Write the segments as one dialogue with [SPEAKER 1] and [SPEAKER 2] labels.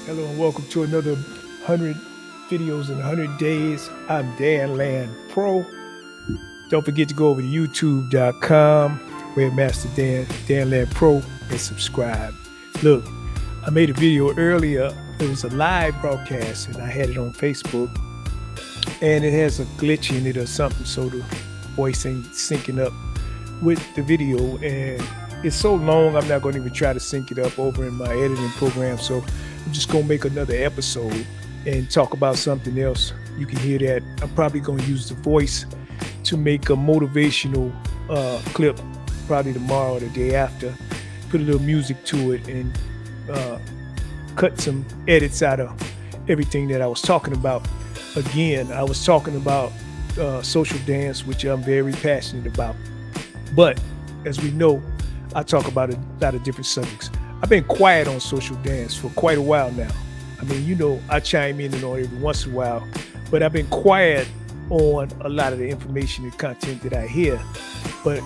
[SPEAKER 1] Hello and welcome to another 100 videos in 100 days. I'm Dan Land Pro. Don't forget to go over to youtube.com, Webmaster Dan Land Pro, and subscribe. Look, I made a video earlier. It was a live broadcast, and I had it on Facebook. And it has a glitch in it or something, so the voice ain't syncing up with the video. And it's so long, I'm not going to even try to sync it up over in my editing program. So I'm just going to make another episode and talk about something else. You can hear that. I'm probably going to use the voice to make a motivational clip, probably tomorrow or the day after. Put a little music to it and cut some edits out of everything that I was talking about. Again, I was talking about social dance, which I'm very passionate about. But as we know, I talk about a lot of different subjects. I've been quiet on social dance for quite a while now. I mean, I chime in and on every once in a while, but I've been quiet on a lot of the information and content that I hear. But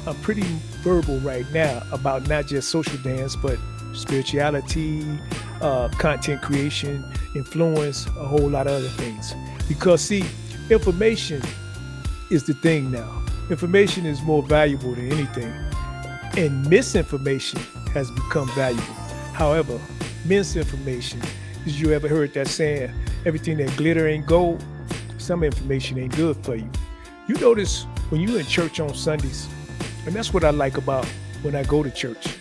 [SPEAKER 1] I'm pretty verbal right now about not just social dance, but spirituality, content creation, influence, a whole lot of other things. Because see, information is the thing now. Information is more valuable than anything. And misinformation has become valuable. However, misinformation, is you ever heard that saying, everything that glitter ain't gold? Some information ain't good for you. You notice when you're in church on Sundays, and that's what I like about when I go to church.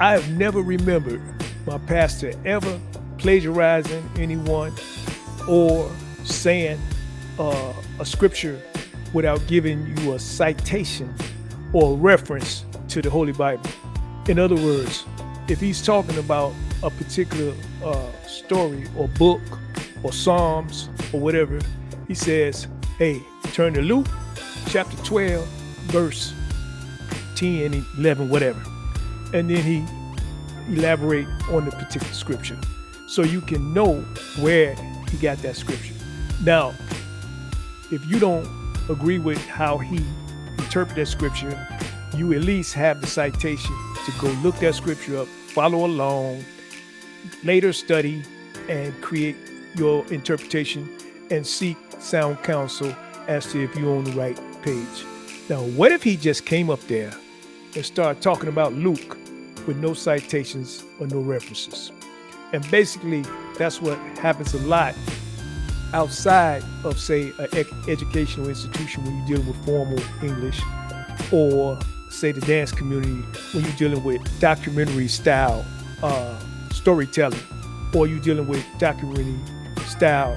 [SPEAKER 1] I have never remembered my pastor ever plagiarizing anyone or saying a scripture without giving you a citation or a reference to the Holy Bible. In other words, if he's talking about a particular story or book or Psalms or whatever, he says, hey, turn to Luke chapter 12, verse 10, 11, whatever. And then he elaborate on the particular scripture so you can know where he got that scripture. Now, if you don't agree with how he interpreted that scripture, you at least have the citation to go look that scripture up, follow along, later study, and create your interpretation and seek sound counsel as to if you're on the right page. Now, what if he just came up there and started talking about Luke with no citations or no references? And basically, that's what happens a lot outside of, say, an educational institution when you're dealing with formal English, or say the dance community when you're dealing with documentary style storytelling, or you're dealing with documentary style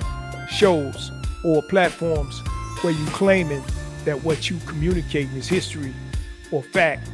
[SPEAKER 1] shows or platforms where you're claiming that what you communicating is history or fact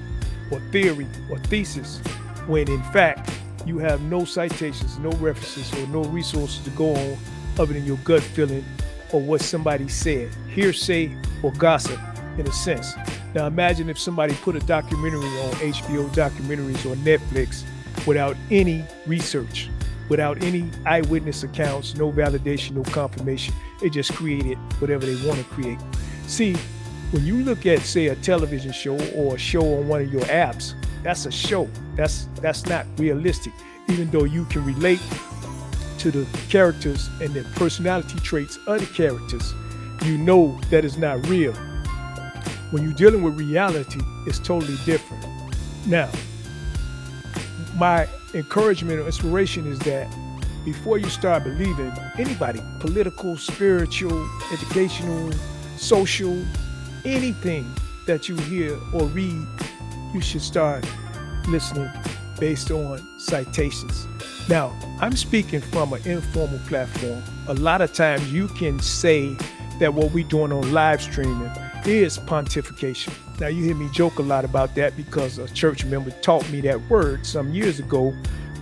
[SPEAKER 1] or theory or thesis, when in fact you have no citations, no references, or no resources to go on other than your gut feeling or what somebody said, hearsay or gossip in a sense. Now imagine if somebody put a documentary on HBO documentaries or Netflix without any research, without any eyewitness accounts, no validation, no confirmation. They just created whatever they want to create. See, when you look at, say, a television show or a show on one of your apps, that's a show. That's not realistic. Even though you can relate to the characters and the personality traits of the characters, you know that it's not real. When you're dealing with reality, it's totally different. Now, my encouragement or inspiration is that before you start believing anybody, political, spiritual, educational, social, anything that you hear or read, you should start listening based on citations. Now, I'm speaking from an informal platform. A lot of times you can say that what we're doing on live streaming is pontification. Now, you hear me joke a lot about that because a church member taught me that word some years ago,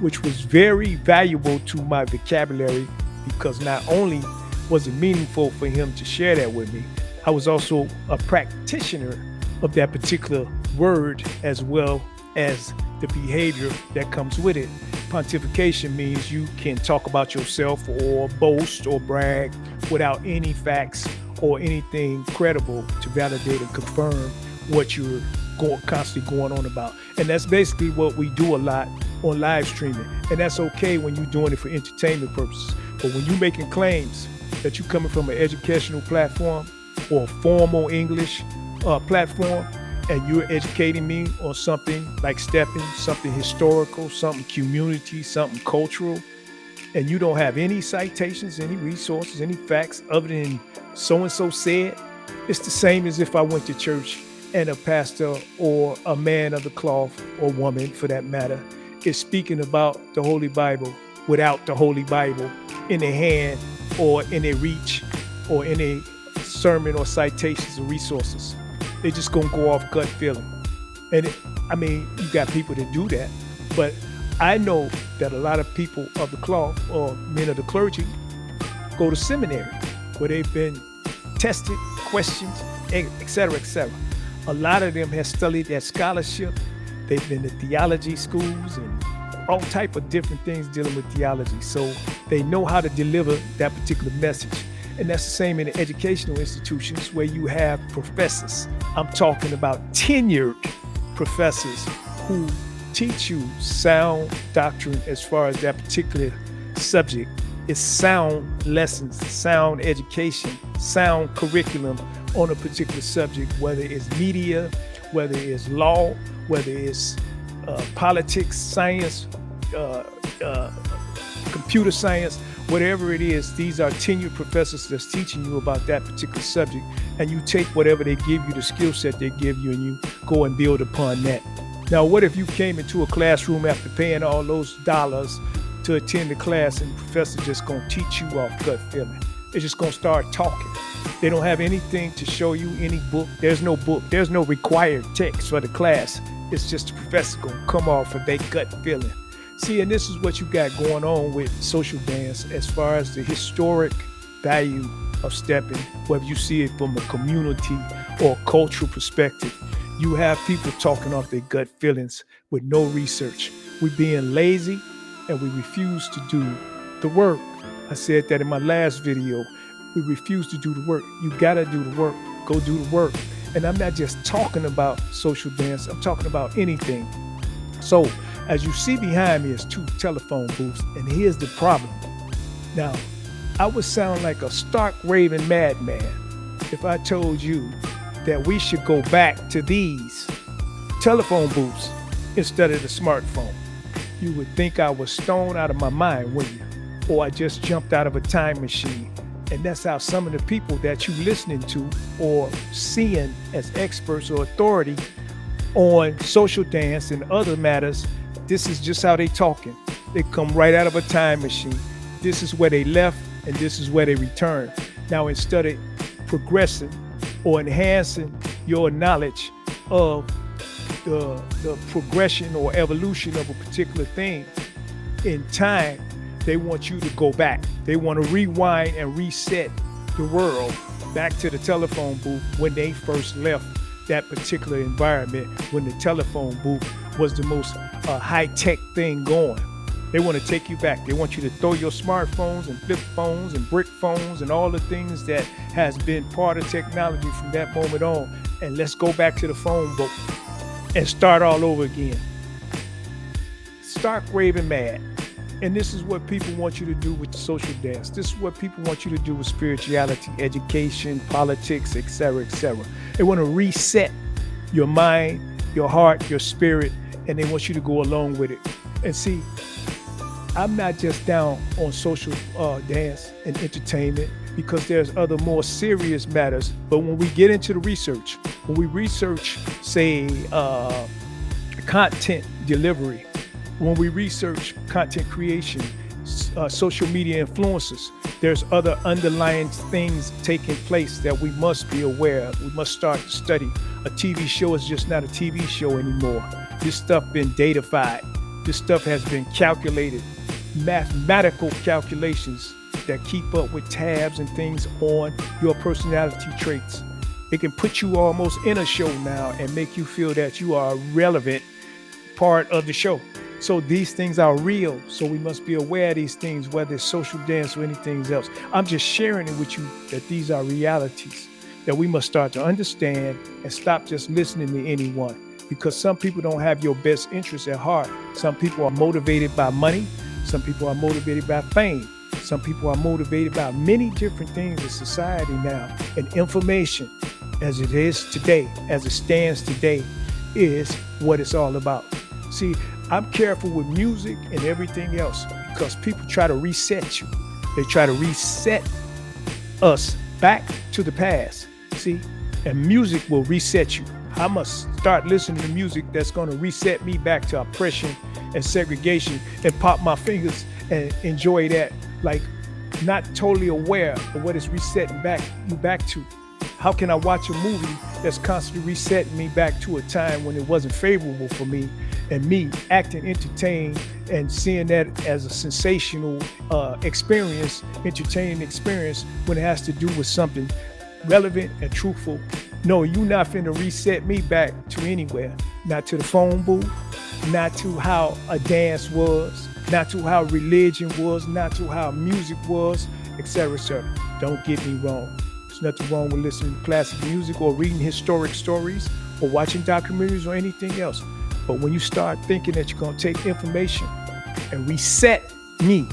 [SPEAKER 1] which was very valuable to my vocabulary, because not only was it meaningful for him to share that with me, I was also a practitioner of that particular word as well as the behavior that comes with it. Pontification means you can talk about yourself or boast or brag without any facts or anything credible to validate and confirm what you're constantly going on about. And that's basically what we do a lot on live streaming. And that's okay when you're doing it for entertainment purposes. But when you're making claims that you're coming from an educational platform or a formal English platform, and you're educating me on something like stepping, something historical, something community, something cultural, and you don't have any citations, any resources, any facts other than so-and-so said, it's the same as if I went to church and a pastor or a man of the cloth or woman for that matter is speaking about the Holy Bible without the Holy Bible in their hand or in their reach or in a sermon or citations or resources. They're just gonna go off gut feeling. And you got people that do that, but I know that a lot of people of the cloth or men of the clergy go to seminary where they've been tested, questioned, et cetera, et cetera. A lot of them have studied that scholarship. They've been to theology schools and all type of different things dealing with theology. So they know how to deliver that particular message. And that's the same in the educational institutions where you have professors. I'm talking about tenured professors who teach you sound doctrine as far as that particular subject. It's sound lessons, sound education, sound curriculum on a particular subject, whether it's media, whether it's law, whether it's politics, science, computer science, whatever it is. These are tenured professors that's teaching you about that particular subject, and you take whatever they give you, the skill set they give you, and you go and build upon that. Now, what if you came into a classroom after paying all those dollars to attend the class and the professor just gonna teach you off gut feeling? They're just gonna start talking. They don't have anything to show you, any book. There's no book. There's no required text for the class. It's just the professor gonna come off of their gut feeling. See, and this is what you got going on with social dance as far as the historic value of stepping, whether you see it from a community or cultural perspective. You have people talking off their gut feelings with no research. We're being lazy and we refuse to do the work. I said that in my last video. We refuse to do the work. You gotta do the work. Go do the work. And I'm not just talking about social dance. I'm talking about anything. So as you see behind me is 2 telephone booths, and here's the problem. Now, I would sound like a stark raving madman if I told you that we should go back to these telephone booths instead of the smartphone. You would think I was stoned out of my mind, wouldn't you? Or I just jumped out of a time machine. And that's how some of the people that you listening to or seeing as experts or authority on social dance and other matters, this is just how they talking. They come right out of a time machine. This is where they left and this is where they return. Now, instead of progressing or enhancing your knowledge of the progression or evolution of a particular thing in time, they want you to go back. They want to rewind and reset the world back to the telephone booth when they first left that particular environment, when the telephone booth was the most high-tech thing going. They want to take you back. They want you to throw your smartphones and flip phones and brick phones and all the things that has been part of technology from that moment on, and let's go back to the phone book and start all over again. Stark raving mad. And this is what people want you to do with the social dance. This is what people want you to do with spirituality, education, politics, etc., etc. They want to reset your mind, your heart, your spirit, and they want you to go along with it. And see, I'm not just down on social dance and entertainment because there's other more serious matters. But when we get into the research, when we research, say, content delivery, when we research content creation, social media influencers, there's other underlying things taking place that we must be aware of. We must start to study. A TV show is just not a TV show anymore. This stuff been datafied. This stuff has been calculated. Mathematical calculations that keep up with tabs and things on your personality traits. It can put you almost in a show now and make you feel that you are a relevant part of the show. So these things are real. So we must be aware of these things, whether it's social dance or anything else. I'm just sharing it with you that these are realities that we must start to understand and stop just listening to anyone, because some people don't have your best interests at heart. Some people are motivated by money. Some people are motivated by fame. Some people are motivated by many different things in society now. And information, as it is today, as it stands today, is what it's all about. See, I'm careful with music and everything else because people try to reset you. They try to reset us back to the past. See, and music will reset you. I must start listening to music that's going to reset me back to oppression and segregation and pop my fingers and enjoy that, like not totally aware of what it's resetting you back to. How can I watch a movie that's constantly resetting me back to a time when it wasn't favorable for me, and me acting entertained and seeing that as a sensational experience, entertaining experience, when it has to do with something relevant and truthful? No, you're not finna reset me back to anywhere. Not to the phone booth, not to how a dance was, not to how religion was, not to how music was, etc., etc. Don't get me wrong. There's nothing wrong with listening to classic music or reading historic stories or watching documentaries or anything else. But when you start thinking that you're gonna take information and reset me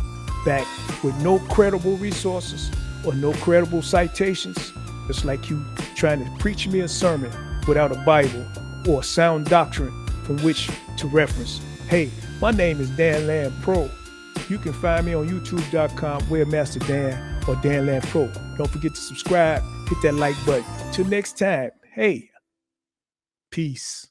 [SPEAKER 1] back with no credible resources or no credible citations, it's like you trying to preach me a sermon without a Bible or a sound doctrine from which to reference. Hey, my name is Dan Land Pro. You can find me on youtube.com, Webmaster Dan or Dan Land Pro. Don't forget to subscribe, hit that like button. Till next time, hey, peace.